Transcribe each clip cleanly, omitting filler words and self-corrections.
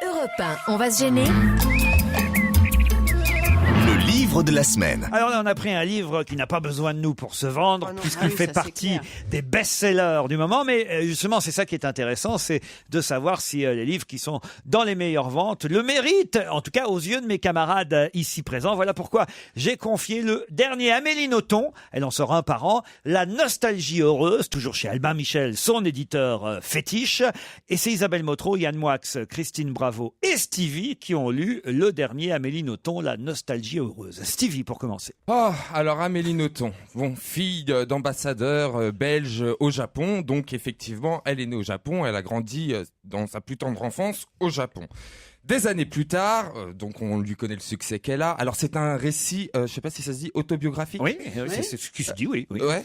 Europe 1, on va se gêner. Le livre de la semaine. Alors là, on a pris un livre qui n'a pas besoin de nous pour se vendre, puisqu'il fait partie des best-sellers du moment. Mais justement, c'est ça qui est intéressant, c'est de savoir si les livres qui sont dans les meilleures ventes le méritent, en tout cas aux yeux de mes camarades ici présents. Voilà pourquoi j'ai confié le dernier Amélie Nothomb, elle en sort un par an, La nostalgie heureuse, toujours chez Albin Michel, son éditeur fétiche. Et c'est Isabelle Motro, Yann Moix, Christine Bravo et Stevie qui ont lu le dernier Amélie Nothomb, La nostalgie heureuse. Stevie, pour commencer. Oh, alors Amélie Nothomb, fille d'ambassadeur belge au Japon, donc effectivement, elle est née au Japon, elle a grandi dans sa plus tendre enfance au Japon. Des années plus tard, donc on lui connaît le succès qu'elle a. Alors c'est un récit, je sais pas si ça se dit autobiographique. Oui, c'est ce qui se dit, oui. Ouais.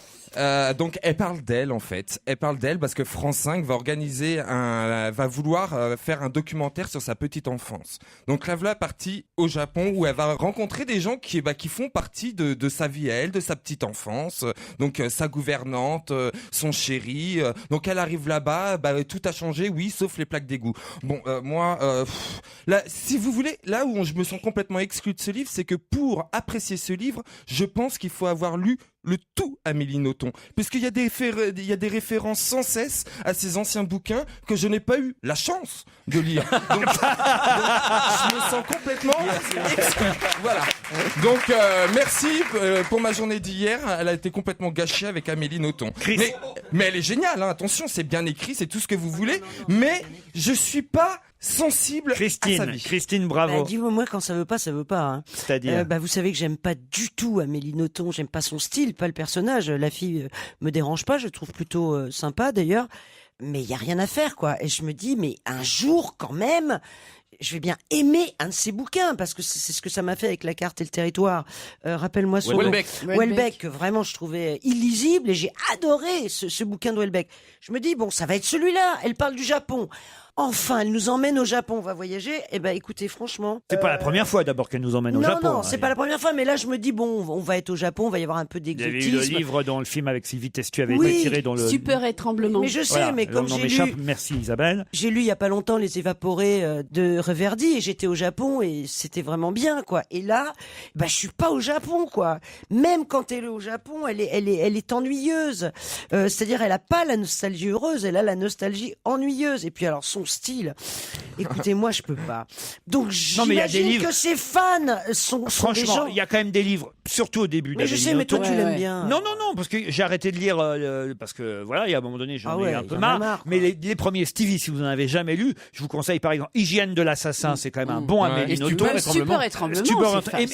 Donc elle parle d'elle en fait. Elle parle d'elle parce que France 5 va vouloir faire un documentaire sur sa petite enfance. Donc là, voilà partie au Japon où elle va rencontrer des gens qui font partie de sa vie à elle, de sa petite enfance. Donc sa gouvernante, son chéri. Donc elle arrive là-bas, tout a changé, oui, sauf les plaques d'égout. Bon, moi. Là, si vous voulez, là où je me sens complètement exclu de ce livre, c'est que pour apprécier ce livre, je pense qu'il faut avoir lu le tout Amélie Nothomb, puisqu'il y a des références sans cesse à ces anciens bouquins que je n'ai pas eu la chance de lire. Donc je me sens complètement exclu. Voilà. Donc merci pour ma journée d'hier. Elle a été complètement gâchée avec Amélie Nothomb. Mais elle est géniale. Hein. Attention, c'est bien écrit, c'est tout ce que vous voulez. Mais je suis pas sensible à sa vie. Christine, bravo. Dis-moi, quand ça veut pas, ça veut pas. Hein. C'est-à-dire vous savez que j'aime pas du tout Amélie Nothomb, j'aime pas son style, pas le personnage. La fille me dérange pas, je trouve plutôt sympa d'ailleurs. Mais il y a rien à faire, quoi. Et je me dis, mais un jour, quand même, je vais bien aimer un de ses bouquins, parce que c'est ce que ça m'a fait avec La carte et le territoire. Rappelle-moi son nom. Houellebecq, que vraiment je trouvais illisible, et j'ai adoré ce bouquin de Houellebecq. Je me dis, bon, ça va être celui-là. Elle parle du Japon. Enfin, elle nous emmène au Japon, on va voyager. Eh ben, écoutez, franchement. C'est pas la première fois d'abord qu'elle nous emmène au Japon. Non, c'est pas la première fois, mais là, je me dis, bon, on va être au Japon, on va y avoir un peu d'exotisme. Il y avait eu le livre dont le film avec Sylvie Testu avait été tiré dans le... Stupeur et tremblement. Mais je sais, mais comme j'ai lu... Merci Isabelle. J'ai lu il y a pas longtemps Les Évaporés de Reverdy et j'étais au Japon et c'était vraiment bien, quoi. Et là, je suis pas au Japon, quoi. Même quand elle est au Japon, elle est ennuyeuse. C'est-à-dire, elle a pas la nostalgie heureuse, elle a la nostalgie ennuyeuse. Et puis alors, son style... Écoutez, moi, je peux pas. Donc, j'imagine que ses fans sont franchement, des gens... il y a quand même des livres, surtout au début. Mais je sais, mais toi, tu l'aimes bien. Non, parce que j'ai arrêté de lire, parce que voilà, il y a un moment donné, j'en ai un peu marre. Mais les premiers Stevie, si vous n'en avez jamais lu, je vous conseille par exemple Hygiène de l'assassin, c'est quand même un bon Amélie Nothomb. Stupeur et tremblement.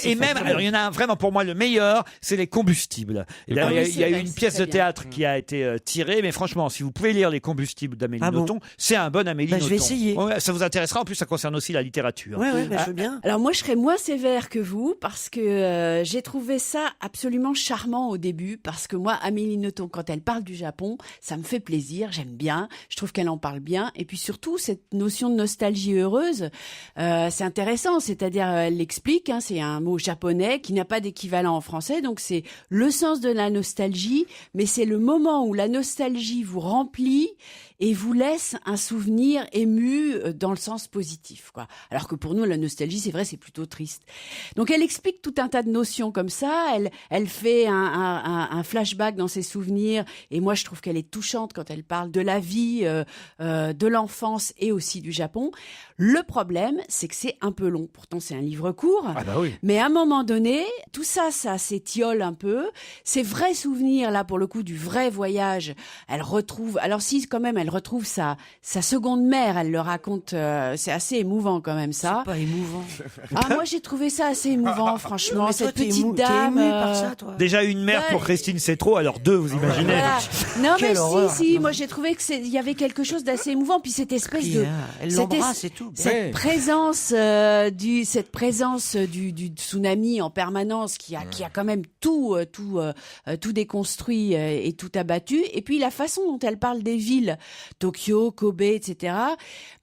Et même, alors il y en a un vraiment pour moi le meilleur, c'est Les Combustibles. Il y a eu une pièce de théâtre qui a été tirée, mais franchement, si vous pouvez lire Les Combustibles d'Amélie Nothomb, c'est un bon Amélie Nothomb. Je vais essayer. Ça vous intéressera, en plus ça concerne aussi la littérature. Ouais, je veux bien. Alors moi je serais moins sévère que vous parce que j'ai trouvé ça absolument charmant au début, parce que moi Amélie Nothomb, quand elle parle du Japon, ça me fait plaisir, j'aime bien, je trouve qu'elle en parle bien, et puis surtout cette notion de nostalgie heureuse, c'est intéressant, c'est-à-dire elle l'explique, hein, c'est un mot japonais qui n'a pas d'équivalent en français, donc c'est le sens de la nostalgie, mais c'est le moment où la nostalgie vous remplit et vous laisse un souvenir ému dans le sens positif, quoi. Alors que pour nous, la nostalgie, c'est vrai, c'est plutôt triste. Donc, elle explique tout un tas de notions comme ça. Elle fait un flashback dans ses souvenirs. Et moi, je trouve qu'elle est touchante quand elle parle de la vie, de l'enfance et aussi du Japon. Le problème, c'est que c'est un peu long. Pourtant, c'est un livre court. Ah bah oui. Mais à un moment donné, tout ça s'étiole un peu. Ces vrais souvenirs, là, pour le coup, du vrai voyage, elle retrouve... Alors si, quand même, elle retrouve sa seconde mère. Elle le raconte... c'est assez émouvant, quand même, ça. C'est pas émouvant. Ah, moi, j'ai trouvé ça assez émouvant, franchement. Mais Cette toi, petite t'es dame... ému par ça, toi. Déjà une mère pour Christine, c'est trop, alors deux, vous imaginez. Voilà. Non, mais horreur. si, moi, j'ai trouvé qu'il y avait quelque chose d'assez émouvant. Puis cette espèce de... Elle l'embrasse et tout. Cette présence du tsunami en permanence qui a quand même tout déconstruit et tout abattu. Et puis la façon dont elle parle des villes, Tokyo, Kobe, etc.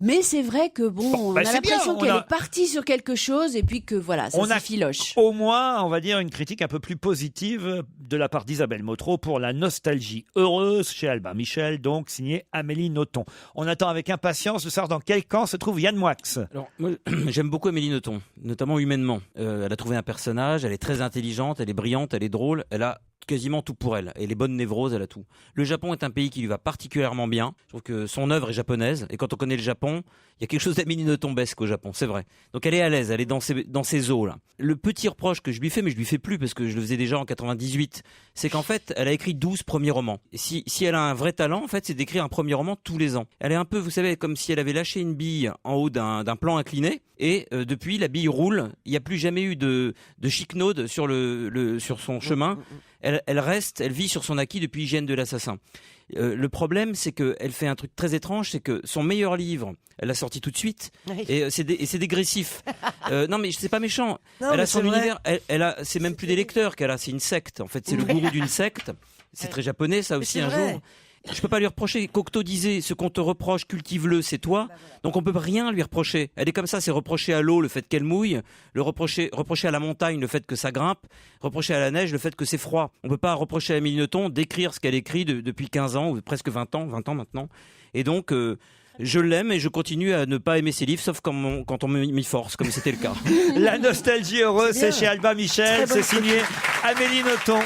Mais c'est vrai que on a c'est bien, l'impression on qu'elle a- est partie sur quelque chose et puis que voilà, ça On a s'effiloche. au moins, on va dire, une critique un peu plus positive de la part d'Isabelle Motro pour La nostalgie heureuse chez Albin Michel, donc signé Amélie Nothomb. On attend avec impatience de savoir dans quel camp se trouve Yann Moix. Alors, moi, j'aime beaucoup Amélie Nothomb, notamment humainement. Elle a trouvé un personnage, elle est très intelligente, elle est brillante, elle est drôle, elle a quasiment tout pour elle. Et les bonnes névroses, elle a tout. Le Japon est un pays qui lui va particulièrement bien. Je trouve que son œuvre est japonaise. Et quand on connaît le Japon, il y a quelque chose d'Amélie Nothomb-esque au Japon, c'est vrai. Donc elle est à l'aise, elle est dans ses eaux là. Le petit reproche que je lui fais, mais je lui fais plus parce que je le faisais déjà en 98, c'est qu'en fait, elle a écrit 12 premiers romans. Et si elle a un vrai talent, en fait, c'est d'écrire un premier roman tous les ans. Elle est un peu, vous savez, comme si elle avait lâché une bille en haut d'un plan incliné. Et depuis, la bille roule. Il n'y a plus jamais eu de chiquenaude sur son chemin. Elle reste, elle vit sur son acquis depuis Hygiène de l'assassin. Le problème, c'est qu'elle fait un truc très étrange, c'est que son meilleur livre, elle l'a sorti tout de suite, Oui. et c'est dégressif. Non, mais c'est pas méchant. Non, Elle mais a son c'est vrai. univers. C'est même plus des lecteurs qu'elle a, c'est une secte. En fait, c'est le gourou d'une secte. C'est très japonais, ça aussi c'est un vrai. jour. Je peux pas lui reprocher. Cocteau disait, ce qu'on te reproche, cultive-le, c'est toi. Donc on peut rien lui reprocher. Elle est comme ça, c'est reprocher à l'eau le fait qu'elle mouille, reprocher à la montagne le fait que ça grimpe, reprocher à la neige le fait que c'est froid. On peut pas reprocher à Amélie Nothomb d'écrire ce qu'elle écrit depuis 15 ans, ou presque 20 ans maintenant. Et donc, je l'aime et je continue à ne pas aimer ses livres, sauf quand on m'y force, comme c'était le cas. La nostalgie heureuse, C'est bien. c'est chez Albin Michel, Très bonne c'est signé Amélie Nothomb.